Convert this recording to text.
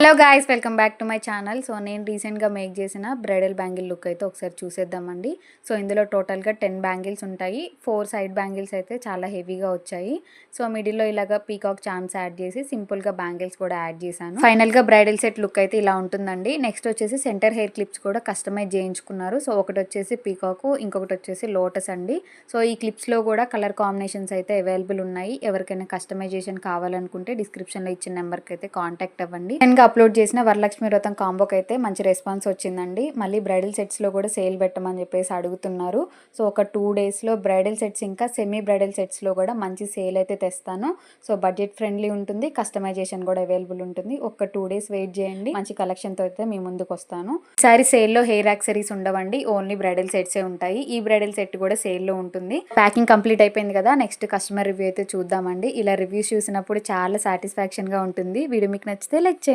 Hello guys, welcome back to my channel. So నేను రీసెంట్గా make చేసిన బ్రైడల్ బ్యాంగిల్ లుక్ అయితే ఒకసారి చూసేద్దామండి. సో ఇందులో టోటల్గా 10 బ్యాంగిల్స్ ఉంటాయి. 4 సైడ్ బ్యాంగిల్స్ అయితే చాలా హెవీగా వచ్చాయి. సో మిడిల్లో ఇలాగా పీకాక్ చామ్స్ యాడ్ చేసి సింపుల్గా బ్యాంగిల్స్ కూడా యాడ్ చేశాను. ఫైనల్గా బ్రైడల్ సెట్ లుక్ అయితే ఇలా ఉంటుందండి. నెక్స్ట్ వచ్చేసి సెంటర్ హెయిర్ క్లిప్స్ కూడా కస్టమైజ్ చేయించుకున్నారు. సో ఒకటి వచ్చేసి పీకాక్, ఇంకొకటి వచ్చేసి లోటస్ అండి. సో ఈ క్లిప్స్లో కూడా కలర్ కాంబినేషన్స్ అయితే అవైలబుల్ ఉన్నాయి. ఎవరికైనా కస్టమైజేషన్ కావాలనుకుంటే డిస్క్రిప్షన్లో ఇచ్చిన నెంబర్కి అయితే కాంటాక్ట్ అవ్వండి. అప్లోడ్ చేసిన వరలక్ష్మి వ్రతం కాంబోకి అయితే మంచి రెస్పాన్స్ వచ్చిందండి. మళ్ళీ బ్రైడల్ సెట్స్లో కూడా సేల్ పెట్టమని చెప్పేసి అడుగుతున్నారు. సో ఒక 2 డేస్లో బ్రైడల్ సెట్స్ ఇంకా సెమీ బ్రైడల్ సెట్స్లో కూడా మంచి సేల్ అయితే తెస్తాను. సో బడ్జెట్ ఫ్రెండ్లీ ఉంటుంది, కస్టమైజేషన్ కూడా అవైలబుల్ ఉంటుంది. ఒక 2 డేస్ వెయిట్ చేయండి, మంచి కలెక్షన్తో అయితే మీ ముందుకు వస్తాను. ఈసారి సేల్లో హెయిర్ యాక్సరీస్ ఉండవండి, ఓన్లీ బ్రైడల్ సెట్సే ఉంటాయి. ఈ బ్రైడల్ సెట్ కూడా సేల్లో ఉంటుంది. ప్యాకింగ్ కంప్లీట్ అయిపోయింది కదా, నెక్స్ట్ కస్టమర్ రివ్యూ అయితే చూద్దామండి. ఇలా రివ్యూస్ చూసినప్పుడు చాలా సాటిస్ఫాక్షన్గా ఉంటుంది. వీడియో మీకు నచ్చితే లైక్ చేయండి.